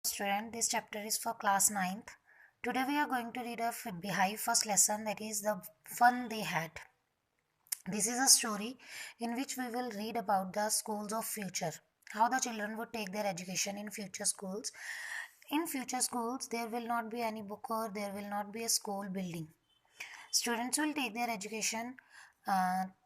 Student, this chapter is for class ninth. Today we are going to read a Beehive first lesson, that is the fun they had. This is a story in which we will read about the schools of future, how the children would take their education in future schools. In future schools, there will not be any book or there will not be a school building. Students will take their education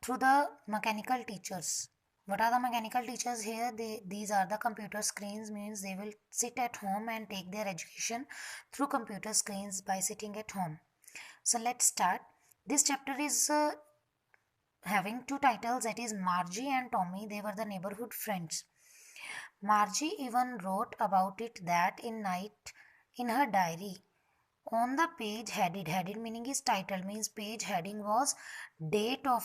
through the mechanical teachers. What are the mechanical teachers here? These are the computer screens, means they will sit at home and take their education through computer screens by sitting at home. So let's start. This chapter is having two titles, that is Margie and Tommy. They were the neighborhood friends. Margie even wrote about it that in night in her diary. On the page headed meaning is title, means page heading was date of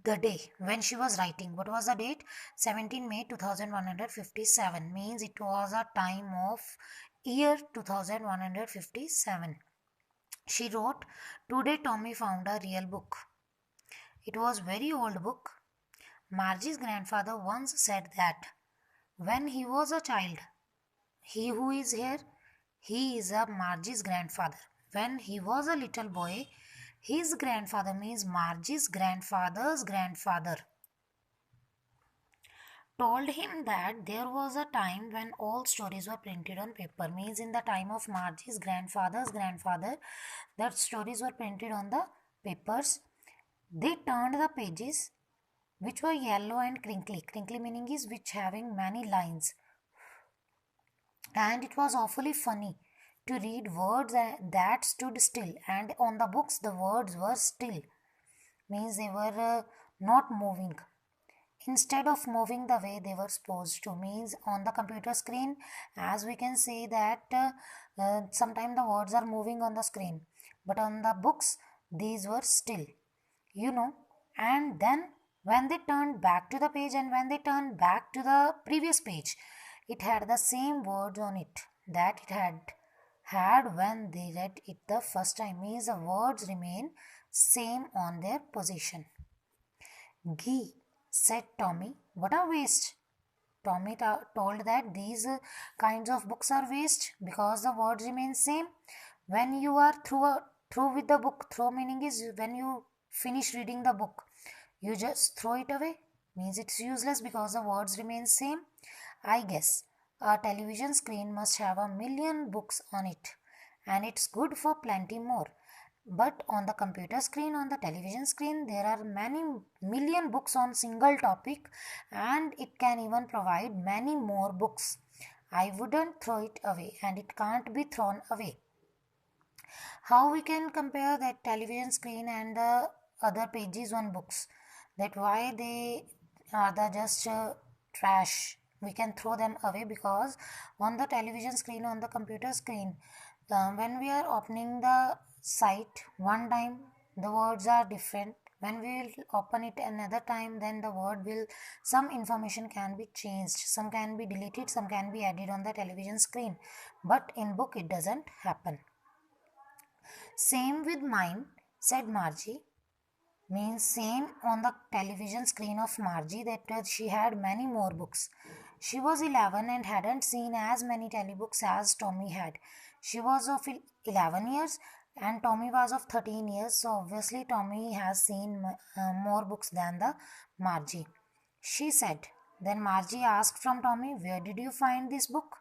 the day when she was writing. What was the date? 17 May 2157, means it was a time of year 2157. She wrote, today Tommy found a real book. It was very old book. Margie's grandfather once said that when he was a child, he who is here, he is a Margie's grandfather. When he was a little boy, his grandfather, means Margie's grandfather's grandfather, told him that there was a time when all stories were printed on paper. Means in the time of Margie's grandfather's grandfather, that stories were printed on the papers. They turned the pages which were yellow and crinkly. Crinkly meaning is which having many lines. And it was awfully funny to read words that stood still, and on the books the words were still, means they were not moving. Instead of moving the way they were supposed to, means on the computer screen, as we can say that sometimes the words are moving on the screen, but on the books these were still, and then when they turned back to the page and when they turned back to the previous page, it had the same words on it that it had when they read it the first time, means the words remain same on their position. Gee, said Tommy, what a waste. Tommy told that these kinds of books are waste because the words remain same. When you are through with the book, throw meaning is when you finish reading the book, you just throw it away, means it's useless because the words remain same. I guess a television screen must have a million books on it, and it's good for plenty more. But on the computer screen, on the television screen, there are many million books on single topic, and it can even provide many more books. I wouldn't throw it away, and it can't be thrown away. How we can compare that television screen and the other pages on books? That why they are the just trash? We can throw them away because on the television screen, on the computer screen, when we are opening the site one time, the words are different. When we will open it another time, then the word will, some information can be changed, some can be deleted, some can be added on the television screen, but in book it doesn't happen. Same with mine, said Margie, means same on the television screen of Margie, that she had many more books. She was 11 and hadn't seen as many telebooks as Tommy had. She was of 11 years and Tommy was of 13 years, so obviously Tommy has seen more books than the Margie. She said. Then Margie asked from Tommy, where did you find this book?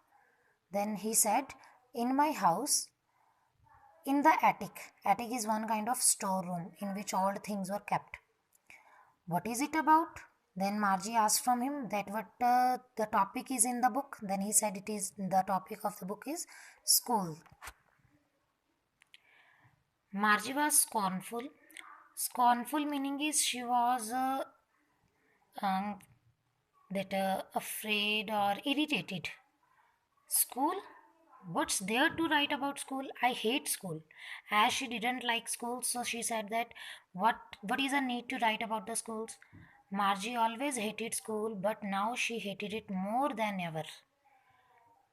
Then he said, in my house, in the attic. Attic is one kind of storeroom in which all things were kept. What is it about? Then Margie asked from him that what the topic is in the book. Then he said it is the topic of the book is school. Margie was scornful. Scornful meaning is she was um, afraid or irritated. School? What's there to write about school? I hate school. As she didn't like school, so she said that what is the need to write about the schools? Margie always hated school, but now she hated it more than ever.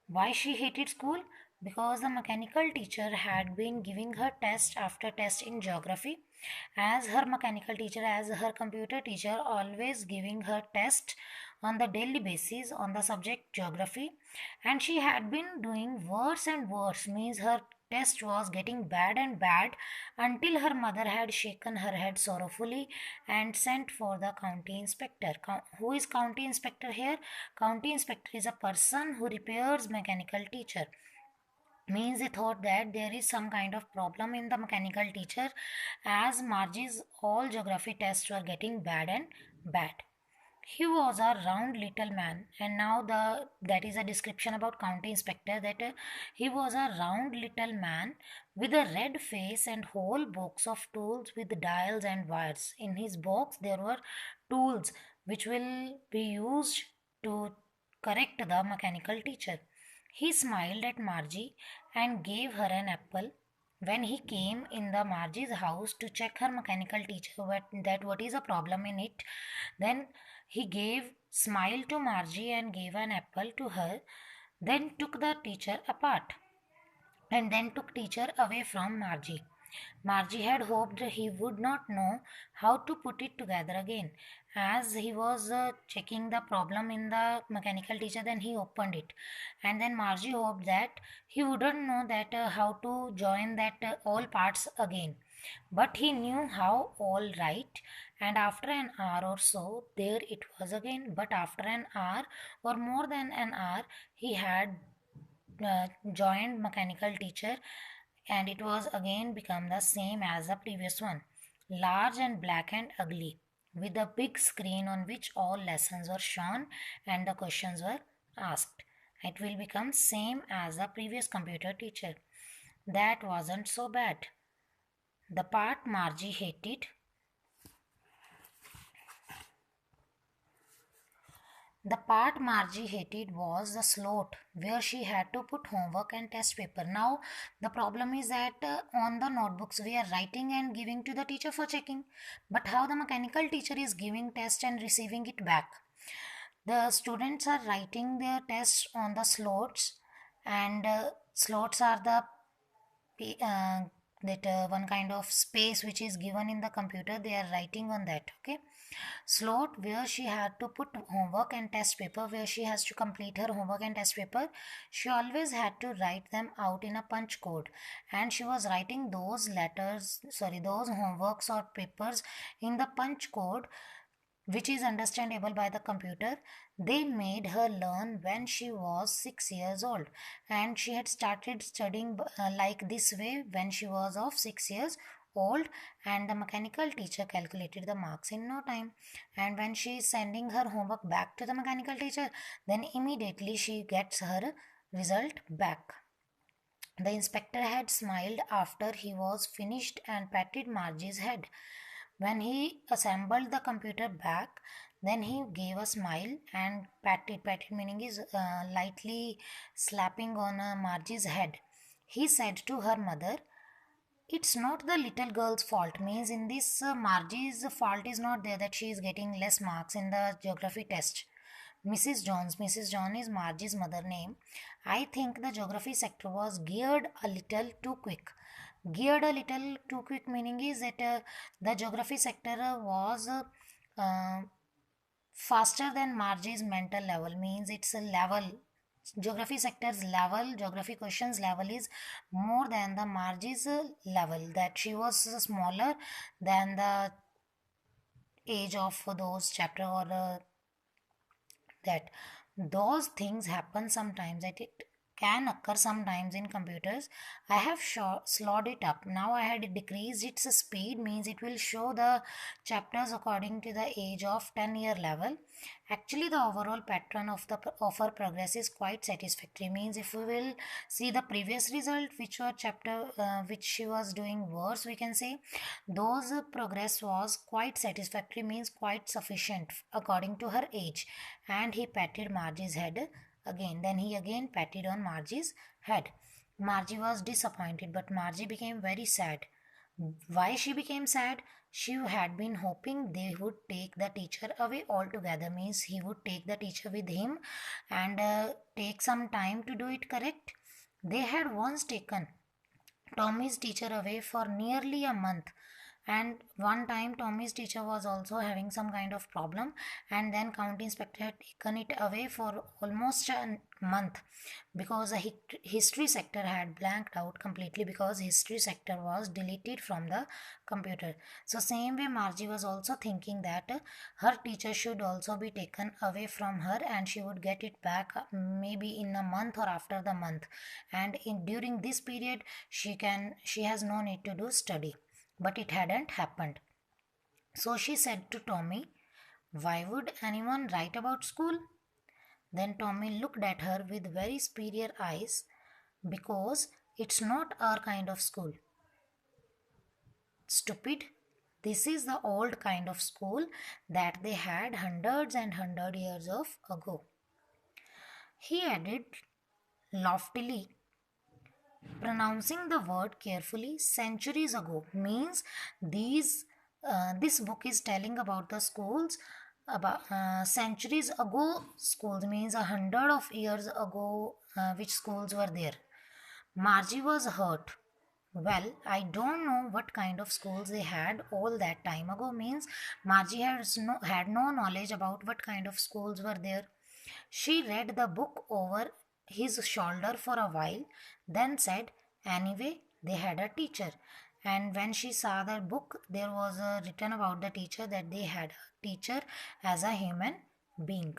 Why she hated school? because the mechanical teacher had been giving her test after test in geography. As her mechanical teacher, as her computer teacher, always giving her test on the daily basis on the subject geography, and she had been doing worse and worse, means her test was getting bad and bad, until her mother had shaken her head sorrowfully and sent for the county inspector. Who is county inspector here? County inspector is a person who repairs mechanical teacher. Means they thought that there is some kind of problem in the mechanical teacher, as Margie's all geography tests were getting bad and bad. He was a round little man, and now the that is a description about county inspector, that he was a round little man with a red face and whole box of tools with dials and wires. In his box there were tools which will be used to correct the mechanical teacher. He smiled at Margie and gave her an apple. When he came in the Margie's house to check her mechanical teacher what is a problem in it, then he gave smile to Margie and gave an apple to her, then took the teacher apart and then took teacher away from Margie. Margie had hoped he would not know how to put it together again. As he was checking the problem in the mechanical teacher, then he opened it, and then Margie hoped that he wouldn't know that how to join that all parts again. But he knew how all right, and after an hour or so, there it was again. But after an hour or more than an hour, he had joined mechanical teacher, and it was again become the same as the previous one, large and black and ugly, with a big screen on which all lessons were shown and the questions were asked. It will become same as the previous computer teacher. That wasn't so bad. The part Margie hated, was the slot where she had to put homework and test paper. Now, the problem is that on the notebooks we are writing and giving to the teacher for checking. But how the mechanical teacher is giving test and receiving it back? The students are writing their tests on the slots, and slots are the uh, that one kind of space which is given in the computer. They are writing on that. Okay, slot where she had to put homework and test paper, where she has to complete her homework and test paper. She always had to write them out in a punch code, and she was writing those those homeworks or papers in the punch code, which is understandable by the computer. They made her learn when she was 6 years old, and she had started studying like this way when she was of 6 years old, and the mechanical teacher calculated the marks in no time. And when she is sending her homework back to the mechanical teacher, then immediately she gets her result back. The inspector had smiled after he was finished and patted Margie's head. When he assembled the computer back, then he gave a smile and patted. Patted meaning is lightly slapping on Margie's head. He said to her mother, "It's not the little girl's fault." Means in this, Margie's fault is not there that she is getting less marks in the geography test. Mrs. John is Margie's mother name. I think the geography sector was geared a little too quick. Geared a little too quick meaning is that the geography sector was uh, faster than Margie's mental level. Means it's a level. Geography sector's level, geography questions level is more than the Margie's level. That she was smaller than the age of those chapter, or that those things happen sometimes, that it can occur sometimes in computers. I have slowed it up. Now I had decreased its speed, means it will show the chapters according to the age of 10-year level. Actually, the overall pattern of our progress is quite satisfactory. Means if we will see the previous result, which were chapter which she was doing worse, we can say those progress was quite satisfactory, means quite sufficient according to her age. And he patted Margie's head again. Then he again patted on Margie's head. Margie was disappointed, but Margie became very sad. Why she became sad? She had been hoping they would take the teacher away altogether, means he would take the teacher with him and take some time to do it correct. They had once taken Tommy's teacher away for nearly a month. And one time, Tommy's teacher was also having some kind of problem, and then county inspector had taken it away for almost a month because the history sector had blanked out completely because history sector was deleted from the computer. So, same way, Margie was also thinking that her teacher should also be taken away from her, and she would get it back maybe in a month or after the month. And during this period, she has no need to do study, but it hadn't happened. So she said to Tommy, "Why would anyone write about school?" Then Tommy looked at her with very superior eyes. "Because it's not our kind of school. Stupid. This is the old kind of school that they had hundreds and hundred years of ago." He added loftily, pronouncing the word carefully. "Centuries ago" means this book is telling about the schools about centuries ago. Schools means 100 of years ago, which schools were there. Margie was hurt. "Well, I don't know what kind of schools they had all that time ago" means Margie had no knowledge about what kind of schools were there. She read the book over his shoulder for a while, then said, "Anyway, they had a teacher." And when she saw the book, there was written about the teacher that they had a teacher as a human being.